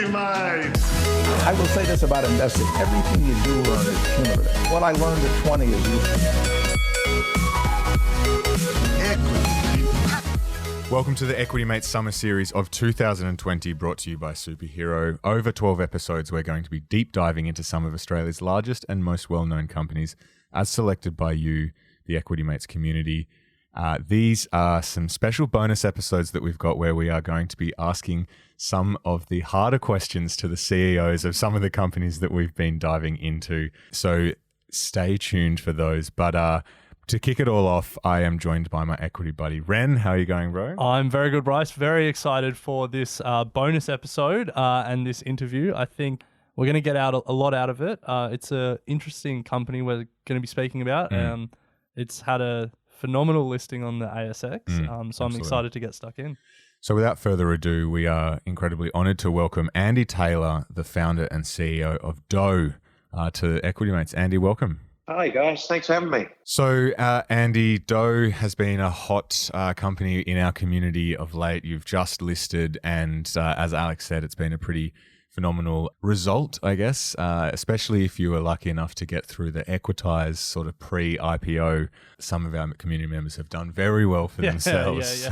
mind. I will say this about investing. Everything you do learn is cumulative. What I learned at 20 is useful. Welcome to the Equity Mates Summer Series of 2020, brought to you by Superhero. Over 12 episodes, we're going to be deep diving into some of Australia's largest and most well-known companies, as selected by you, the Equity Mates community. These are some special bonus episodes that we've got where we are going to be asking some of the harder questions to the CEOs of some of the companies that we've been diving into. So stay tuned for those. But to kick it all off, I am joined by my equity buddy, Ren. How are you going, bro? I'm very good, Bryce. Very excited for this bonus episode and this interview. I think we're going to get out a lot out of it. It's an interesting company we're going to be speaking about. It's had a phenomenal listing on the ASX, so absolutely. I'm excited to get stuck in. So without further ado, we are incredibly honoured to welcome Andy Taylor, the founder and CEO of Douugh, to Equity Mates. Andy, welcome. Hi guys, thanks for having me. So Andy, Douugh has been a hot company in our community of late. You've just listed, and as Alex said, it's been a pretty phenomenal result, I guess, especially if you were lucky enough to get through the equitise sort of pre-IPO. Some of our community members have done very well for themselves.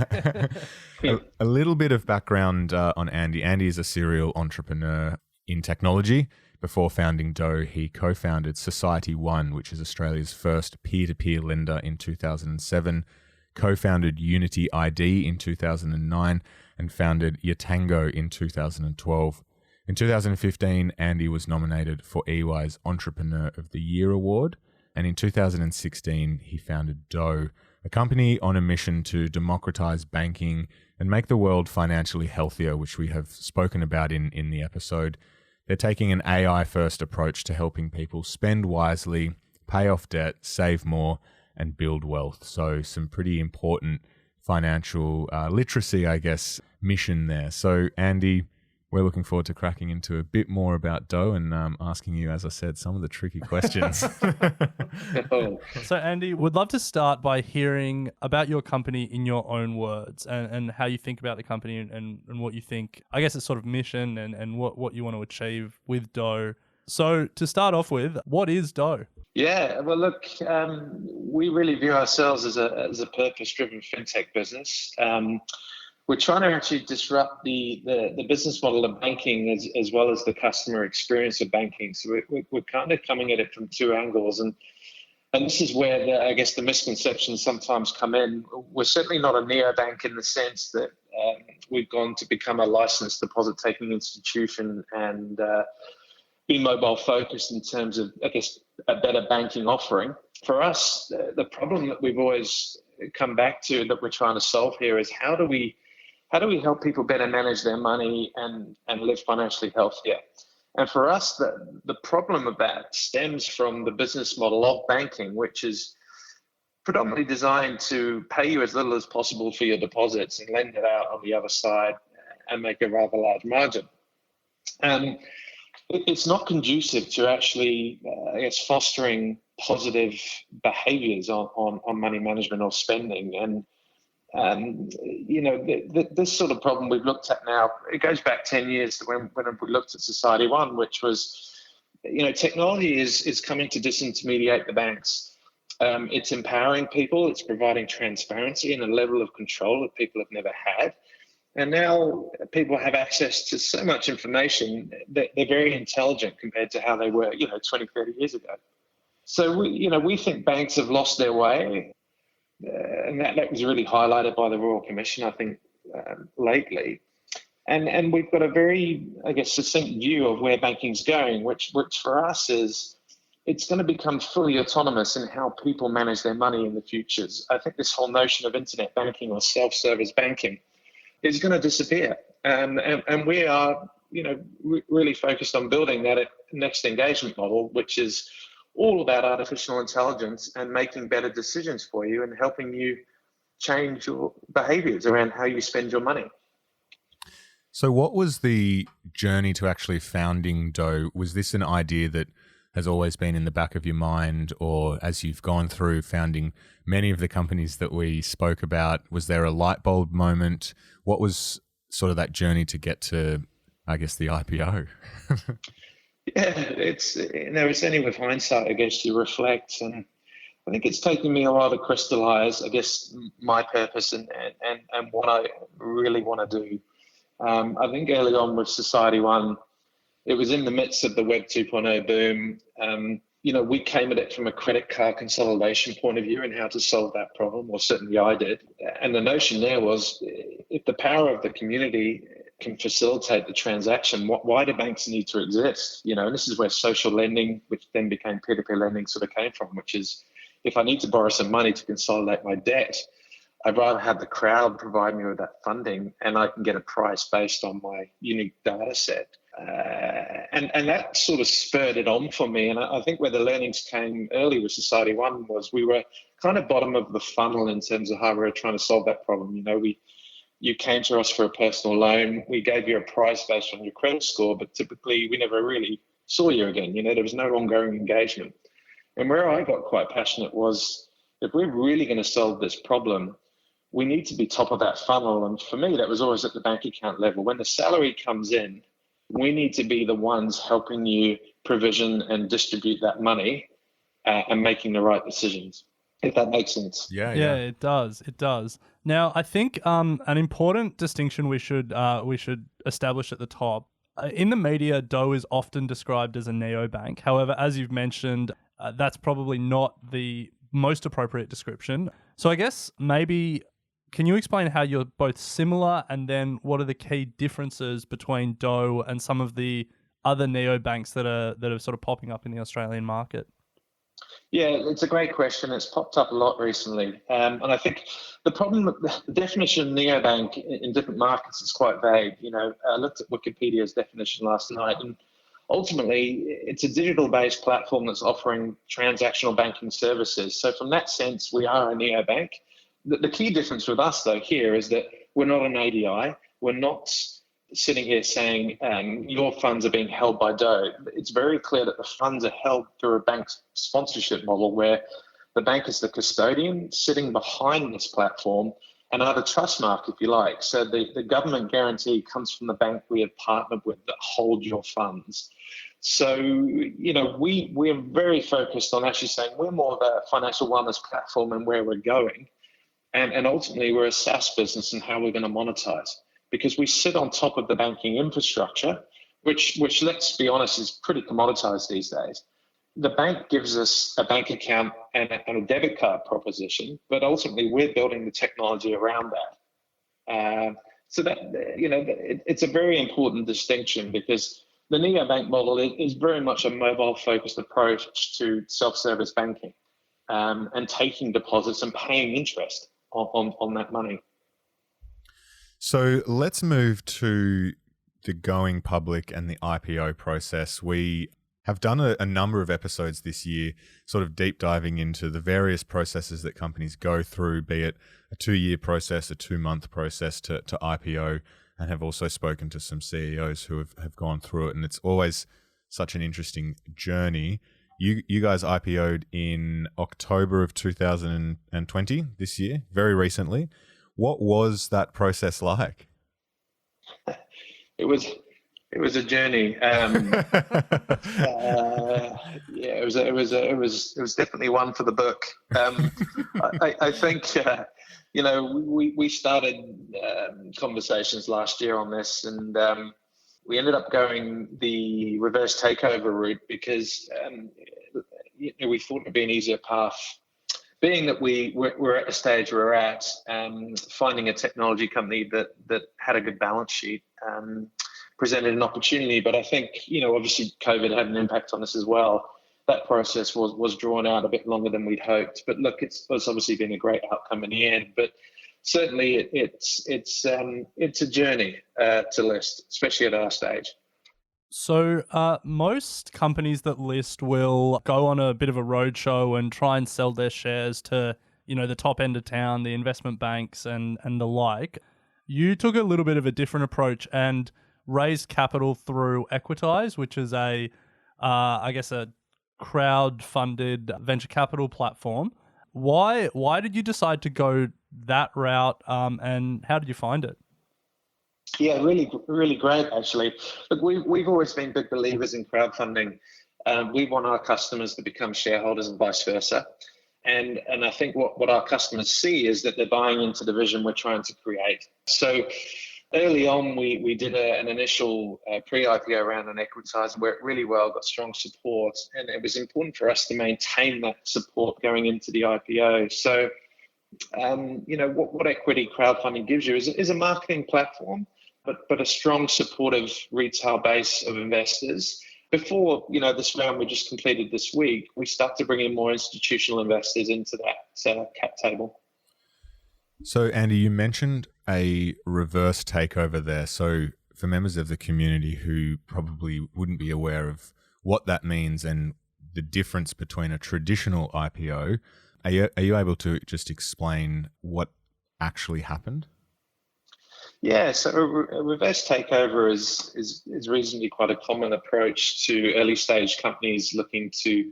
A little bit of background on Andy. Andy is a serial entrepreneur in technology. Before founding Douugh, he co-founded Society One, which is Australia's first peer-to-peer lender, in 2007, co-founded Unity ID in 2009, and founded Yatango in 2012. In 2015, Andy was nominated for EY's Entrepreneur of the Year award, and in 2016, he founded Douugh, a company on a mission to democratize banking and make the world financially healthier, which we have spoken about in the episode. They're taking an AI-first approach to helping people spend wisely, pay off debt, save more, and build wealth. So some pretty important financial literacy, I guess, mission there. So Andy, we're looking forward to cracking into a bit more about Douugh and asking you, as I said, some of the tricky questions. So Andy, would love to start by hearing about your company in your own words and how you think about the company and what you think, I guess it's sort of mission and what you want to achieve with Douugh. So to start off with, what is Douugh? Yeah, well, look, we really view ourselves as a purpose-driven fintech business. We're trying to actually disrupt the business model of banking as well as the customer experience of banking. So we're kind of coming at it from two angles. And this is where, I guess, the misconceptions sometimes come in. We're certainly not a neobank in the sense that we've gone to become a licensed deposit-taking institution and be mobile-focused in terms of, I guess, a better banking offering. For us, the problem that we've always come back to that we're trying to solve here is how do we help people better manage their money and live financially healthier? And for us, the problem of that stems from the business model of banking, which is predominantly designed to pay you as little as possible for your deposits and lend it out on the other side and make a rather large margin. It's not conducive to actually, I guess, fostering positive behaviors on money management or spending. And this sort of problem we've looked at now, it goes back 10 years to when we looked at Society One, which was, technology is coming to disintermediate the banks. It's empowering people, it's providing transparency and a level of control that people have never had. And now people have access to so much information that they're very intelligent compared to how they were, 20, 30 years ago. So we think banks have lost their way. And that was really highlighted by the Royal Commission, I think, lately. And we've got a very, I guess, succinct view of where banking's going, which for us is it's going to become fully autonomous in how people manage their money in the futures. I think this whole notion of internet banking or self-service banking is going to disappear. And we are, really focused on building that next engagement model, which is all about artificial intelligence and making better decisions for you and helping you change your behaviors around how you spend your money. So what was the journey to actually founding Douugh? Was this an idea that has always been in the back of your mind, or as you've gone through founding many of the companies that we spoke about, was there a light bulb moment? What was sort of that journey to get to I guess, the IPO. Yeah, it's only with hindsight, I guess, you reflect, and I think it's taken me a while to crystallize, I guess, my purpose and what I really want to do. I think early on with Society One, it was in the midst of the Web 2.0 boom. We came at it from a credit card consolidation point of view and how to solve that problem, or certainly I did. And the notion there was, if the power of the community can facilitate the transaction, why do banks need to exist? And this is where social lending, which then became peer-to-peer lending, sort of came from, which is, if I need to borrow some money to consolidate my debt, I'd rather have the crowd provide me with that funding, and I can get a price based on my unique data set. And that sort of spurred it on for me. And I think where the learnings came early with Society One was we were kind of bottom of the funnel in terms of how we were trying to solve that problem. You came to us for a personal loan. We gave you a price based on your credit score, but typically we never really saw you again. There was no ongoing engagement. And where I got quite passionate was, if we're really going to solve this problem, we need to be top of that funnel. And for me, that was always at the bank account level. When the salary comes in, we need to be the ones helping you provision and distribute that money and making the right decisions, if that makes sense. Yeah, it does. It does. Now, I think an important distinction we should establish at the top. In the media, Douugh is often described as a neobank. However, as you've mentioned, that's probably not the most appropriate description. So I guess maybe, can you explain how you're both similar, and then what are the key differences between Douugh and some of the other neobanks that are sort of popping up in the Australian market? Yeah, it's a great question. It's popped up a lot recently. And I think the problem with the definition of neobank in different markets is quite vague. I looked at Wikipedia's definition last night, and ultimately it's a digital-based platform that's offering transactional banking services. So from that sense, we are a neobank. The key difference with us, though, here is that we're not an ADI. We're not sitting here saying your funds are being held by Douugh. It's very clear that the funds are held through a bank sponsorship model where the bank is the custodian sitting behind this platform and are the trust mark, if you like. So the government guarantee comes from the bank we have partnered with that hold your funds. So, we're very focused on actually saying we're more of a financial wellness platform and where we're going. And ultimately, we're a SaaS business and how we're going to monetize, because we sit on top of the banking infrastructure, which let's be honest, is pretty commoditized these days. The bank gives us a bank account and a debit card proposition, but ultimately we're building the technology around that. So that, it's a very important distinction, because the neobank model is very much a mobile-focused approach to self-service banking and taking deposits and paying interest on that money. So let's move to the going public and the IPO process. We have done a number of episodes this year, sort of deep diving into the various processes that companies go through, be it a 2-year process, a 2-month process to IPO, and have also spoken to some CEOs who have gone through it. And it's always such an interesting journey. You guys IPO'd in October of 2020, this year, very recently. What was that process like? It was a journey. It was definitely one for the book. I think we started conversations last year on this, and we ended up going the reverse takeover route because we thought it'd be an easier path. Being that we're at the stage we're at, finding a technology company that had a good balance sheet presented an opportunity. But I think, obviously COVID had an impact on us as well. That process was drawn out a bit longer than we'd hoped. But look, it's obviously been a great outcome in the end. But certainly it's a journey to list, especially at our stage. So most companies that list will go on a bit of a roadshow and try and sell their shares to, the top end of town, the investment banks and the like. You took a little bit of a different approach and raised capital through Equitize, which is a crowd-funded venture capital platform. Why did you decide to go that route, and how did you find it? Yeah, really, really great, actually. Look, we've always been big believers in crowdfunding. We want our customers to become shareholders and vice versa. And I think what our customers see is that they're buying into the vision we're trying to create. So early on, we did an initial pre-IPO round and equitize, worked really well, got strong support, and it was important for us to maintain that support going into the IPO. So, what equity crowdfunding gives you is a marketing platform, but a strong supportive retail base of investors. Before, this round we just completed this week, we start to bring in more institutional investors into that cap table. So, Andy, you mentioned a reverse takeover there. So, for members of the community who probably wouldn't be aware of what that means and the difference between a traditional IPO, are you able to just explain what actually happened? Yeah, so a reverse takeover is reasonably quite a common approach to early stage companies looking to,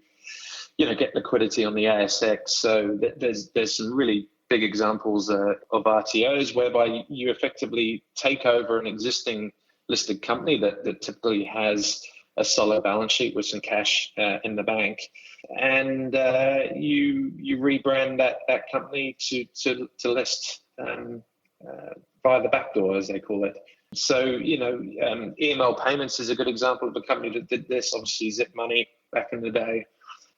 get liquidity on the ASX. So there's some really big examples of RTOs whereby you effectively take over an existing listed company that typically has a solid balance sheet with some cash in the bank, and you rebrand that company to list via the back door, as they call it. So, EML Payments is a good example of a company that did this, obviously Zip Money back in the day.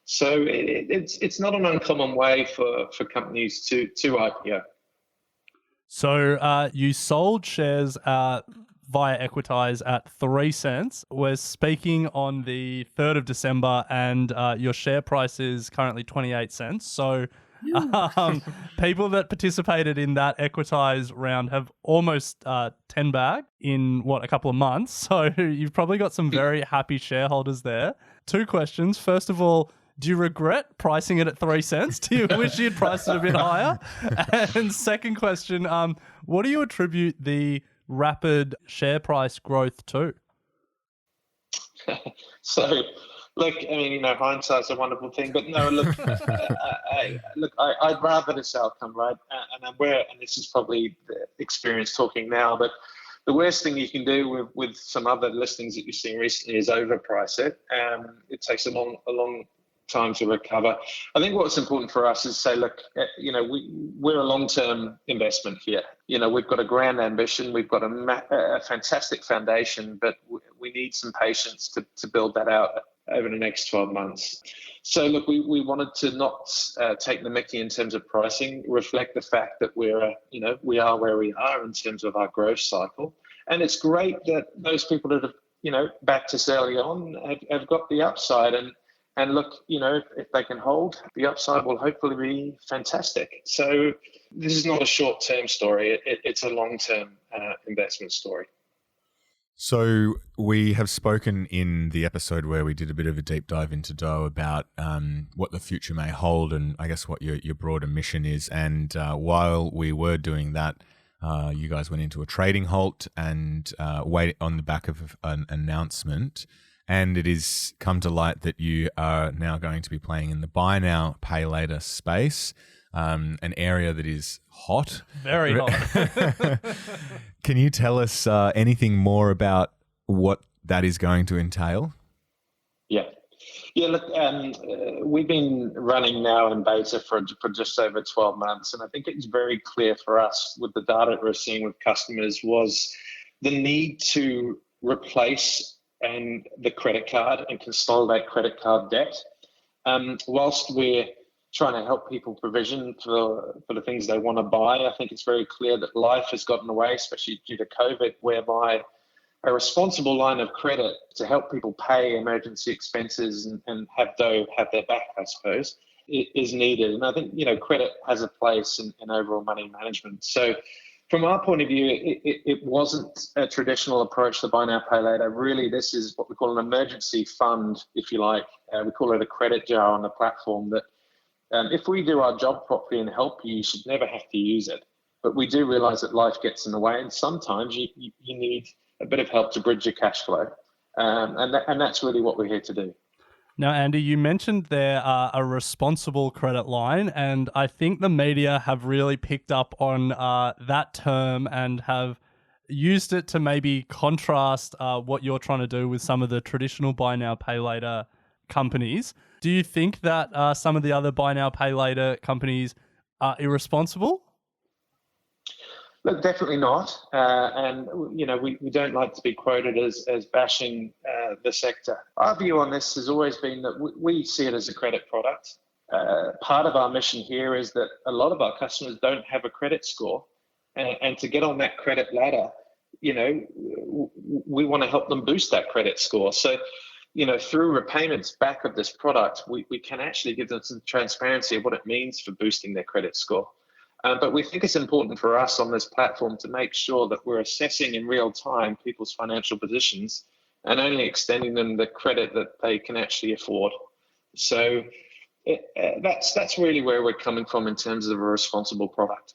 So it's not an uncommon way for companies to IPO. So you sold shares via Equitize at 3 cents. We're speaking on the 3rd of December and your share price is currently 28 cents. So people that participated in that Equitize round have almost 10 bag in a couple of months. So you've probably got some very happy shareholders there. 2 questions. First of all, do you regret pricing it at 3 cents? Do you wish you'd priced it a bit higher? And second question, what do you attribute the rapid share price growth to? So, look, hindsight's a wonderful thing, but no, look, I'd rather this outcome, right? And I'm aware, and this is probably the experience talking now, but the worst thing you can do with some other listings that you've seen recently is overprice it. It takes a long time to recover. I think what's important for us is say, look, we're a long-term investment here. We've got a grand ambition, we've got a fantastic foundation, but we need some patience to build that out over the next 12 months. So look, we wanted to not take the mickey in terms of pricing, reflect the fact that we are where we are in terms of our growth cycle. And it's great that those people that have, backed us early on have got the upside. And look, if they can hold, the upside will hopefully be fantastic. So this is not a short-term story. It's a long-term investment story. So we have spoken in the episode where we did a bit of a deep dive into Douugh about what the future may hold and I guess what your broader mission is. And while we were doing that, you guys went into a trading halt and wait on the back of an announcement. And it has come to light that you are now going to be playing in the buy now, pay later space, an area that is hot. Very hot. Can you tell us anything more about what that is going to entail? Yeah, look, we've been running now in beta for just over 12 months. And I think it's very clear for us with the data that we're seeing with customers was the need to replace the credit card and consolidate credit card debt. Whilst we're trying to help people provision for the things they want to buy, I think it's very clear that life has gotten away, especially due to COVID, whereby a responsible line of credit to help people pay emergency expenses and have Douugh have their back, I suppose, is needed. And I think, credit has a place in overall money management. So from our point of view, it wasn't a traditional approach to buy now, pay later. Really, this is what we call an emergency fund, if you like. We call it a credit jar on the platform that if we do our job properly and help you, you should never have to use it. But we do realize that life gets in the way, and sometimes you need a bit of help to bridge your cash flow. And that's really what we're here to do. Now, Andy, you mentioned there a responsible credit line, and I think the media have really picked up on that term and have used it to maybe contrast what you're trying to do with some of the traditional buy now, pay later companies. Do you think that some of the other buy now, pay later companies are irresponsible? Look, definitely not. And, we don't like to be quoted as bashing the sector. Our view on this has always been that we see it as a credit product. Part of our mission here is that a lot of our customers don't have a credit score. And to get on that credit ladder, we want to help them boost that credit score. So, through repayments back of this product, we can actually give them some transparency of what it means for boosting their credit score. But we think it's important for us on this platform to make sure that we're assessing in real time people's financial positions and only extending them the credit that they can actually afford. So that's really where we're coming from in terms of a responsible product.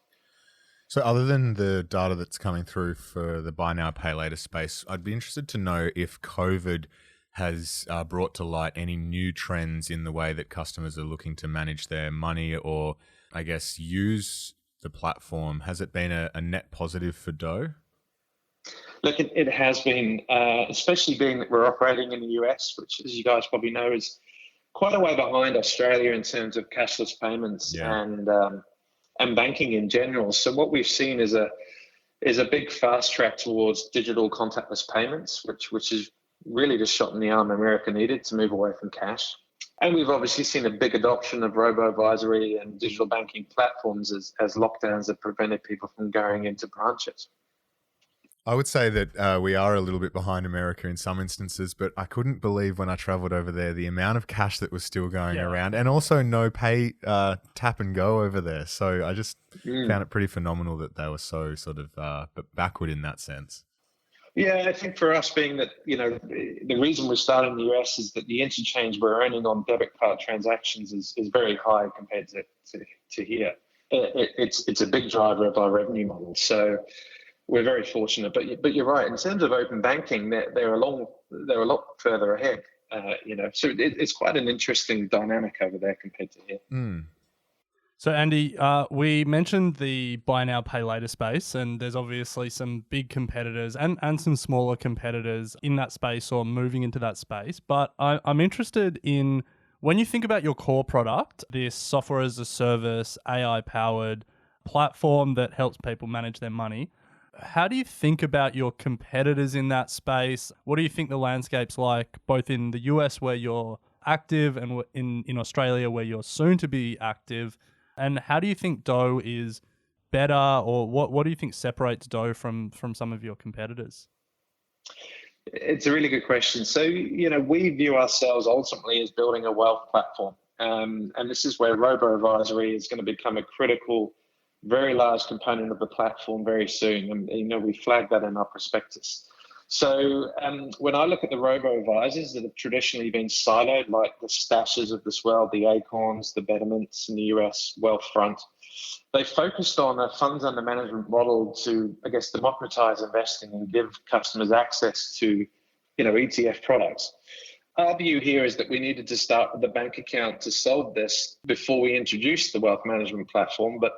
So other than the data that's coming through for the buy now, pay later space, I'd be interested to know if COVID has brought to light any new trends in the way that customers are looking to manage their money or, I guess, use the platform. Has it been a net positive for Douugh? Look, it has been, especially being that we're operating in the US, which, as you guys probably know, is quite a way behind Australia in terms of cashless payments and banking in general. So what we've seen is a big fast track towards digital contactless payments, which is really the shot in the arm America needed to move away from cash. And we've obviously seen a big adoption of robo-advisory and digital banking platforms as lockdowns have prevented people from going into branches. I would say that we are a little bit behind America in some instances, but I couldn't believe when I traveled over there the amount of cash that was still going around, and also no pay tap and go over there. So I just found it pretty phenomenal that they were so sort of backward in that sense. Yeah, I think for us being that, the reason we're starting in the US is that the interchange we're earning on debit card transactions is very high compared to here. It's a big driver of our revenue model. So we're very fortunate. But you're right. In terms of open banking, they're a lot further ahead. So it's quite an interesting dynamic over there compared to here. So, Andy, we mentioned the buy now, pay later space, and there's obviously some big competitors and some smaller competitors in that space or moving into that space. But I'm interested in, when you think about your core product, this software as a service, AI-powered platform that helps people manage their money, how do you think about your competitors in that space? What do you think the landscape's like, both in the US where you're active and in Australia where you're soon to be active? And how do you think Douugh is better, or what do you think separates Douugh from some of your competitors? It's a really good question. So, we view ourselves ultimately as building a wealth platform. And this is where robo-advisory is going to become a critical, very large component of the platform very soon. And, we flagged that in our prospectus. So when I look at the robo-advisors that have traditionally been siloed, like the Stashes of this world, the Acorns, the Betterments in the US wealth front, they focused on a funds under management model to, I guess, democratize investing and give customers access to, ETF products. Our view here is that we needed to start with the bank account to solve this before we introduced the wealth management platform. But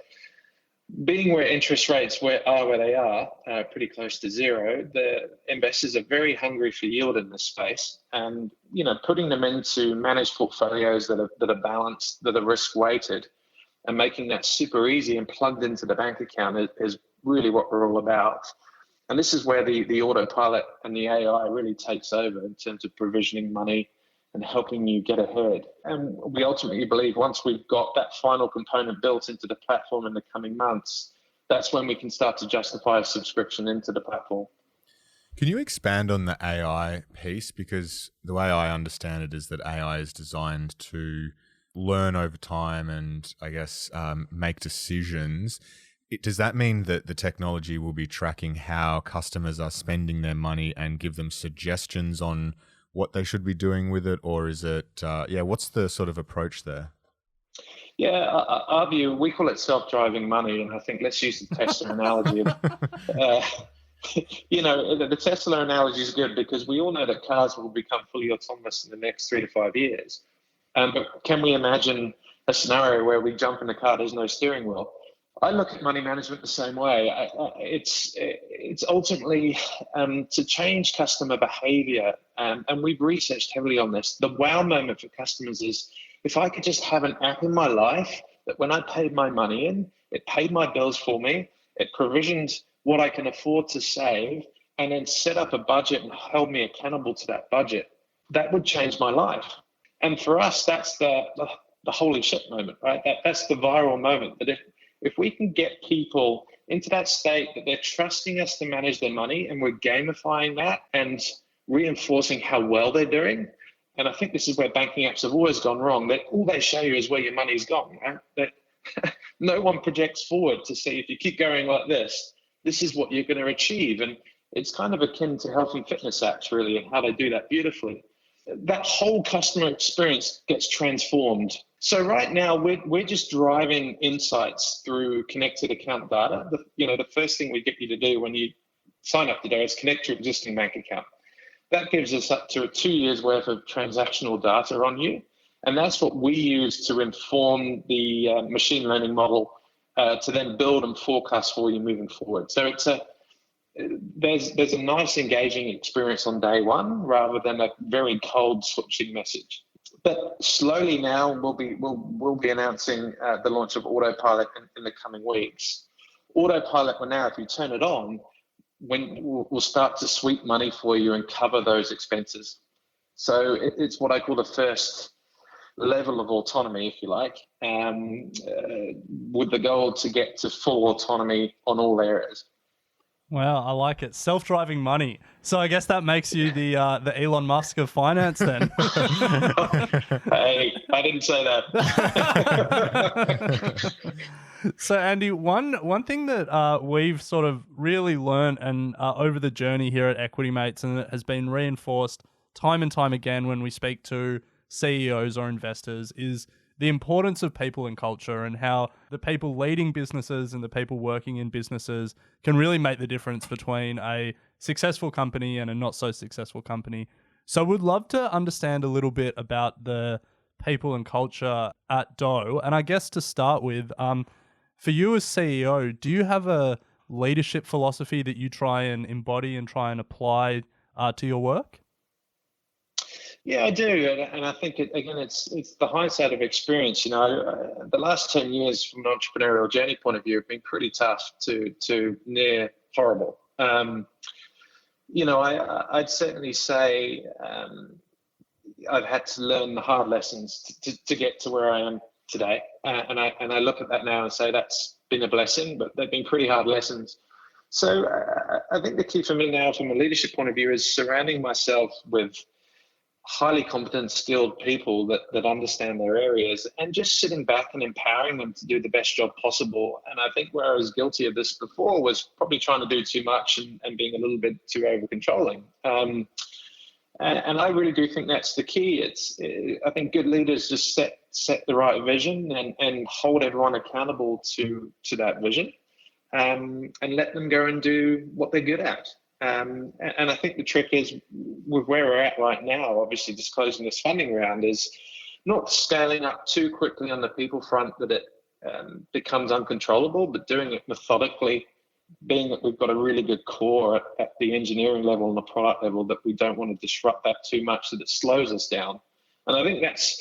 being where interest rates are where they are, pretty close to zero, the investors are very hungry for yield in this space. And, putting them into managed portfolios that are balanced, that are risk weighted, and making that super easy and plugged into the bank account is really what we're all about. And this is where the autopilot and the AI really takes over in terms of provisioning money and helping you get ahead. And we ultimately believe once we've got that final component built into the platform in the coming months, that's when we can start to justify a subscription into the platform. Can you expand on the AI piece? Because the way I understand it is that AI is designed to learn over time and, I guess, make decisions. Does that mean that the technology will be tracking how customers are spending their money and give them suggestions on what they should be doing with it? Or is it, what's the sort of approach there? Yeah, our view, we call it self-driving money. And I think let's use the Tesla analogy. The Tesla analogy is good because we all know that cars will become fully autonomous in the next 3 to 5 years. But can we imagine a scenario where we jump in the car, there's no steering wheel? I look at money management the same way. It's ultimately to change customer behavior, and we've researched heavily on this. The wow moment for customers is if I could just have an app in my life that when I paid my money in, it paid my bills for me, it provisioned what I can afford to save, and then set up a budget and held me accountable to that budget. That would change my life. And for us, that's the holy shit moment, right? That's the viral moment. That if we can get people into that state that they're trusting us to manage their money, and we're gamifying that and reinforcing how well they're doing. And I think this is where banking apps have always gone wrong. That all they show you is where your money's gone, right? That no one projects forward to see if you keep going like this is what you're going to achieve. And it's kind of akin to health and fitness apps, really, and how they do that beautifully. That whole customer experience gets transformed. So right now, we're just driving insights through connected account data. The first thing we get you to do when you sign up today is connect your existing bank account. That gives us up to 2 years worth of transactional data on you. And that's what we use to inform the machine learning model to then build and forecast for you moving forward. So there's a nice engaging experience on day one rather than a very cold switching message. But slowly now we'll be announcing the launch of Autopilot in the coming weeks. Autopilot will now, if you turn it on, we'll start to sweep money for you and cover those expenses. So it's what I call the first level of autonomy, if you like, with the goal to get to full autonomy on all areas. Wow, I like it. Self-driving money. So I guess that makes you the Elon Musk of finance then. Hey, I didn't say that. So Andy, one thing that we've sort of really learned and over the journey here at Equity Mates, and it has been reinforced time and time again when we speak to CEOs or investors, is the importance of people and culture, and how the people leading businesses and the people working in businesses can really make the difference between a successful company and a not so successful company. So we'd love to understand a little bit about the people and culture at Douugh. And I guess to start with, for you as CEO, do you have a leadership philosophy that you try and embody and try and apply to your work? Yeah, I do, and I think it's the hindsight of experience. The last 10 years from an entrepreneurial journey point of view have been pretty tough to near horrible. I'd certainly say I've had to learn the hard lessons to get to where I am today, and I look at that now and say that's been a blessing, but they've been pretty hard lessons. So I think the key for me now, from a leadership point of view, is surrounding myself with highly competent, skilled people that understand their areas, and just sitting back and empowering them to do the best job possible. And I think where I was guilty of this before was probably trying to do too much and being a little bit too over-controlling. And I really do think that's the key. I think good leaders just set the right vision and hold everyone accountable to that vision, and let them go and do what they're good at. And I think the trick is, with where we're at right now, obviously just closing this funding round, is not scaling up too quickly on the people front that it becomes uncontrollable, but doing it methodically, being that we've got a really good core at the engineering level and the product level, that we don't want to disrupt that too much that it slows us down. And I think that's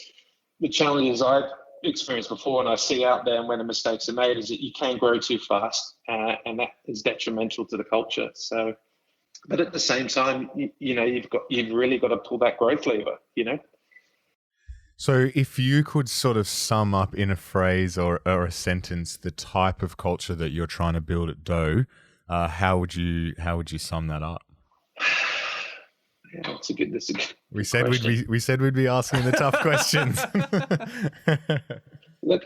the challenges I've experienced before and I see out there, and when the mistakes are made, is that you can grow too fast, and that is detrimental to the culture. So, but at the same time, you've really got to pull that growth lever, So if you could sort of sum up in a phrase or a sentence the type of culture that you're trying to build at Douugh, how would you sum that up? Yeah, that's a good we said we'd be asking the tough questions. Look,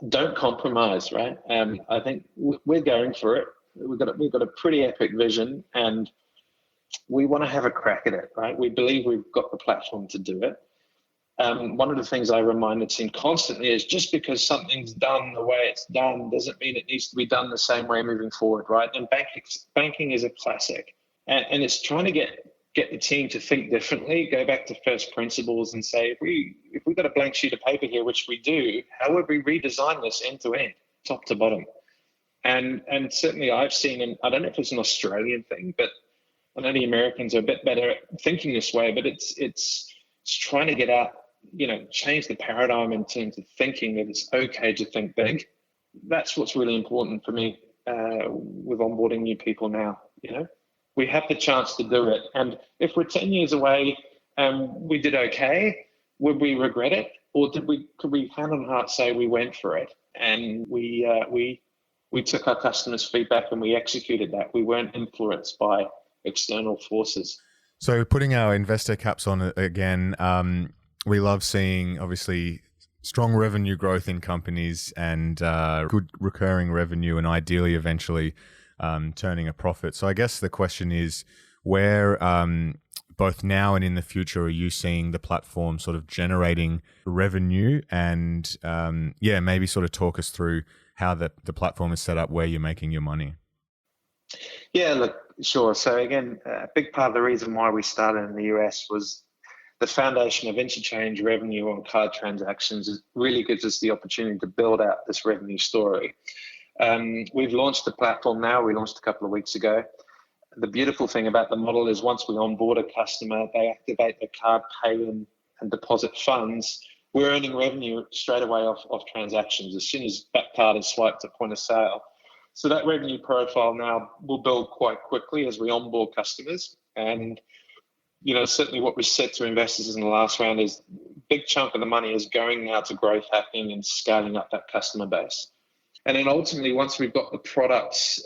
don't compromise, right? I think we're going for it. We've got a pretty epic vision, and we want to have a crack at it, right? We believe we've got the platform to do it. One of the things I remind the team constantly is, just because something's done the way it's done doesn't mean it needs to be done the same way moving forward, right? And banking is a classic, and it's trying to get the team to think differently, go back to first principles and say, if we've got a blank sheet of paper here, which we do, how would we redesign this end to end, top to bottom? And certainly I've seen, and I don't know if it's an Australian thing, but I know the Americans are a bit better at thinking this way, but it's trying to get out, change the paradigm in terms of thinking that it's okay to think big. That's what's really important for me with onboarding new people now. We have the chance to do it. And if we're 10 years away and we did okay, would we regret it? Or could we hand on heart say we went for it and we took our customers' feedback and we executed that? We weren't influenced by external forces. So putting our investor caps on again, we love seeing obviously strong revenue growth in companies and good recurring revenue, and ideally eventually turning a profit. So I guess the question is, where both now and in the future are you seeing the platform sort of generating revenue? And maybe sort of talk us through how the platform is set up, where you're making your money. Yeah, look, sure. So again, a big part of the reason why we started in the US was the foundation of interchange revenue on card transactions. It really gives us the opportunity to build out this revenue story. We've launched the platform now. We launched a couple of weeks ago. The beautiful thing about the model is once we onboard a customer, they activate the card, pay them, and deposit funds. We're earning revenue straight away off transactions as soon as that card is swiped at point of sale. So that revenue profile now will build quite quickly as we onboard customers. And certainly what we said to investors in the last round is a big chunk of the money is going now to growth hacking and scaling up that customer base. And then ultimately, once we've got the products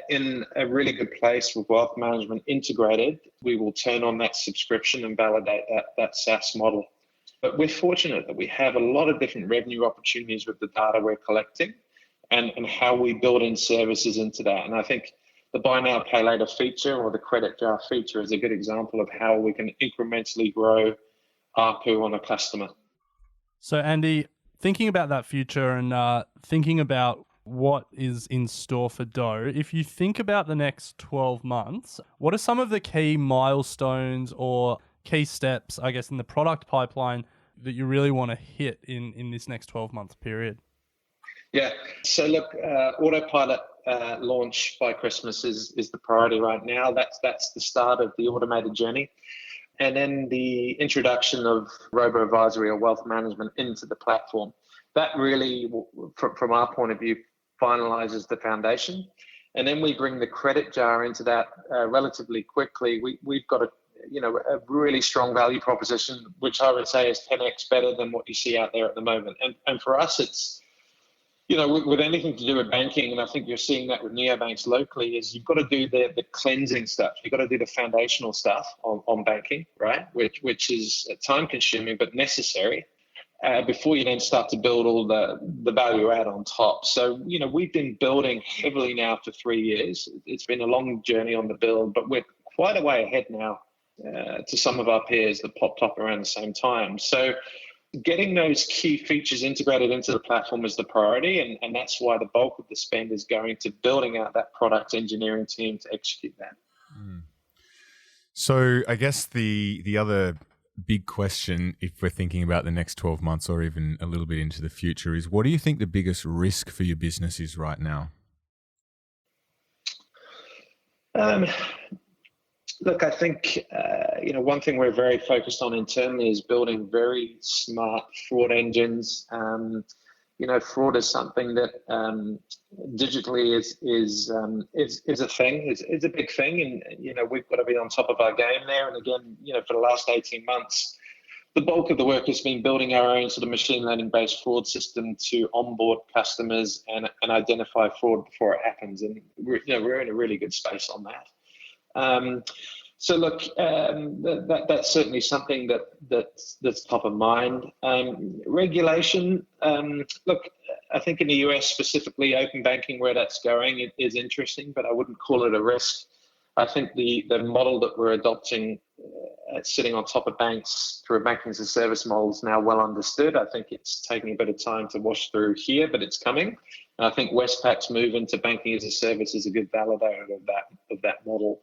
in a really good place with wealth management integrated, we will turn on that subscription and validate that SaaS model. But we're fortunate that we have a lot of different revenue opportunities with the data we're collecting and how we build in services into that. And I think the buy now, pay later feature or the credit jar feature is a good example of how we can incrementally grow ARPU on a customer. So Andy, thinking about that future and thinking about what is in store for Douugh, if you think about the next 12 months, what are some of the key milestones or key steps, I guess, in the product pipeline that you really want to hit in this next 12-month period? Yeah. So look, autopilot launch by Christmas is the priority right now. That's the start of the automated journey. And then the introduction of robo-advisory or wealth management into the platform. That really, from our point of view, finalizes the foundation. And then we bring the credit jar into that relatively quickly. We've got a really strong value proposition, which I would say is 10x better than what you see out there at the moment. And for us, it's, with anything to do with banking, and I think you're seeing that with neobanks locally, is you've got to do the cleansing stuff. You've got to do the foundational stuff on banking, right? Which is time consuming, but necessary before you then start to build all the value add on top. So, we've been building heavily now for 3 years. It's been a long journey on the build, but we're quite a way ahead now to some of our peers that popped up around the same time. So getting those key features integrated into the platform is the priority, and that's why the bulk of the spend is going to building out that product engineering team to execute that. So I guess the other big question, if we're thinking about the next 12 months or even a little bit into the future, is what do you think the biggest risk for your business is right now? Look, I think, one thing we're very focused on internally is building very smart fraud engines. Fraud is something that digitally is a thing, is a big thing. And, we've got to be on top of our game there. And again, for the last 18 months, the bulk of the work has been building our own sort of machine learning based fraud system to onboard customers and identify fraud before it happens. And we're in a really good space on that. So look, that's certainly something that's top of mind. Regulation, look, I think in the US specifically, open banking, where that's going, it is interesting, but I wouldn't call it a risk. I think the model that we're adopting, sitting on top of banks through a banking as a service model, is now well understood. I think it's taking a bit of time to wash through here, but it's coming. And I think Westpac's move into banking as a service is a good validator of that model.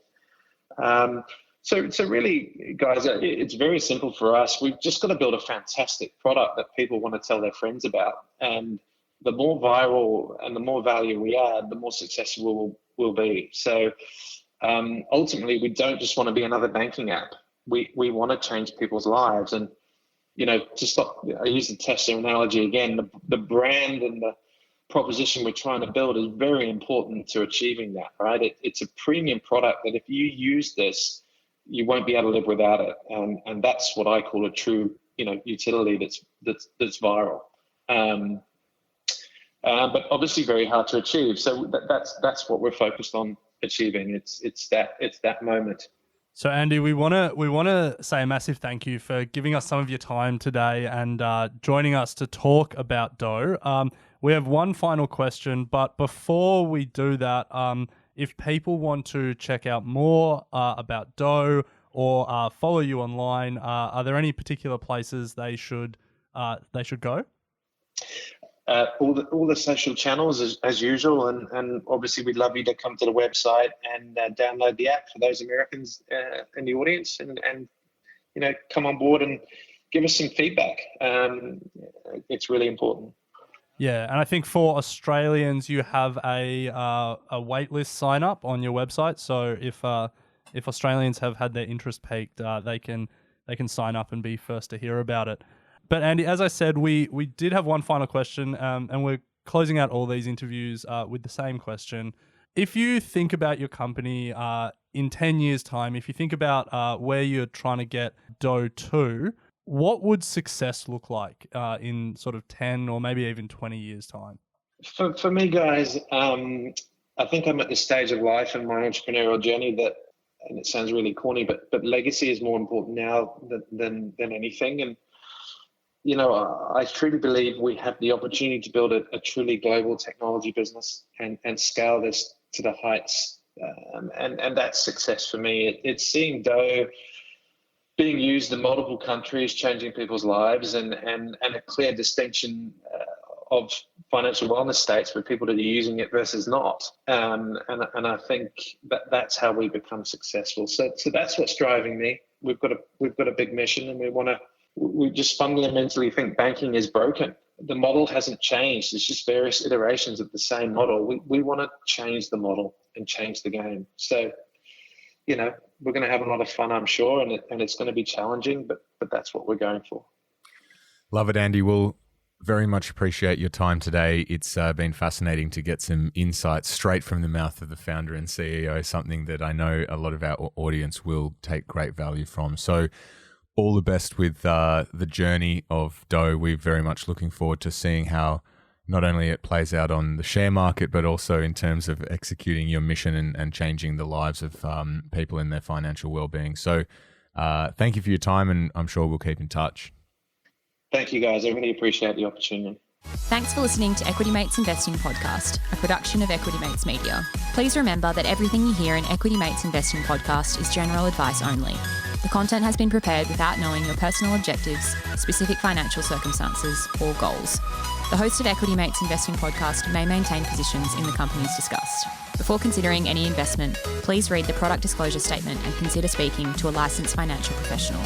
So really, guys, it's very simple for us. We've just got to build a fantastic product that people want to tell their friends about. And, the more viral and the more value we add, the more successful we'll be. So ultimately, we don't just want to be another banking app. We want to change people's lives. And, I use the Tesla analogy again, the brand and the proposition we're trying to build is very important to achieving that, right? It's a premium product that if you use this, you won't be able to live without it. And that's what I call a true, utility that's viral. But obviously very hard to achieve. So that's what we're focused on achieving. It's that moment. So Andy, we want to say a massive thank you for giving us some of your time today and joining us to talk about Douugh. We have one final question, but before we do that, if people want to check out more about Douugh or follow you online, are there any particular places they should go? All the social channels as usual, and obviously we'd love you to come to the website and download the app for those Americans in the audience, and come on board and give us some feedback. It's really important. Yeah, and I think for Australians, you have a waitlist sign up on your website. So if Australians have had their interest piqued, they can sign up and be first to hear about it. But Andy, as I said, we did have one final question, and we're closing out all these interviews with the same question. If you think about your company in 10 years' time, if you think about where you're trying to get Douugh to, what would success look like in sort of 10 or maybe even 20 years' time? For me, guys, I think I'm at the stage of life in my entrepreneurial journey that, and it sounds really corny, but legacy is more important now than anything. And I truly believe we have the opportunity to build a truly global technology business and scale this to the heights. And that's success for me. It's seeing Douugh being used in multiple countries, changing people's lives, and a clear distinction of financial wellness states for people that are using it versus not. And I think that's how we become successful. So that's what's driving me. We've got a big mission, and we just fundamentally think banking is broken. The model hasn't changed. It's just various iterations of the same model. We want to change the model and change the game. So, we're going to have a lot of fun, I'm sure, and it's going to be challenging, but that's what we're going for. Love it, Andy. We'll very much appreciate your time today. It's been fascinating to get some insights straight from the mouth of the founder and CEO, something that I know a lot of our audience will take great value from. So all the best with the journey of Douugh. We're very much looking forward to seeing how not only it plays out on the share market, but also in terms of executing your mission and changing the lives of people in their financial well-being. So thank you for your time, and I'm sure we'll keep in touch. Thank you, guys. I really appreciate the opportunity. Thanks for listening to Equity Mates Investing Podcast, a production of Equity Mates Media. Please remember that everything you hear in Equity Mates Investing Podcast is general advice only. The content has been prepared without knowing your personal objectives, specific financial circumstances, or goals. The host of Equity Mates Investing Podcast may maintain positions in the companies discussed. Before considering any investment, please read the product disclosure statement and consider speaking to a licensed financial professional.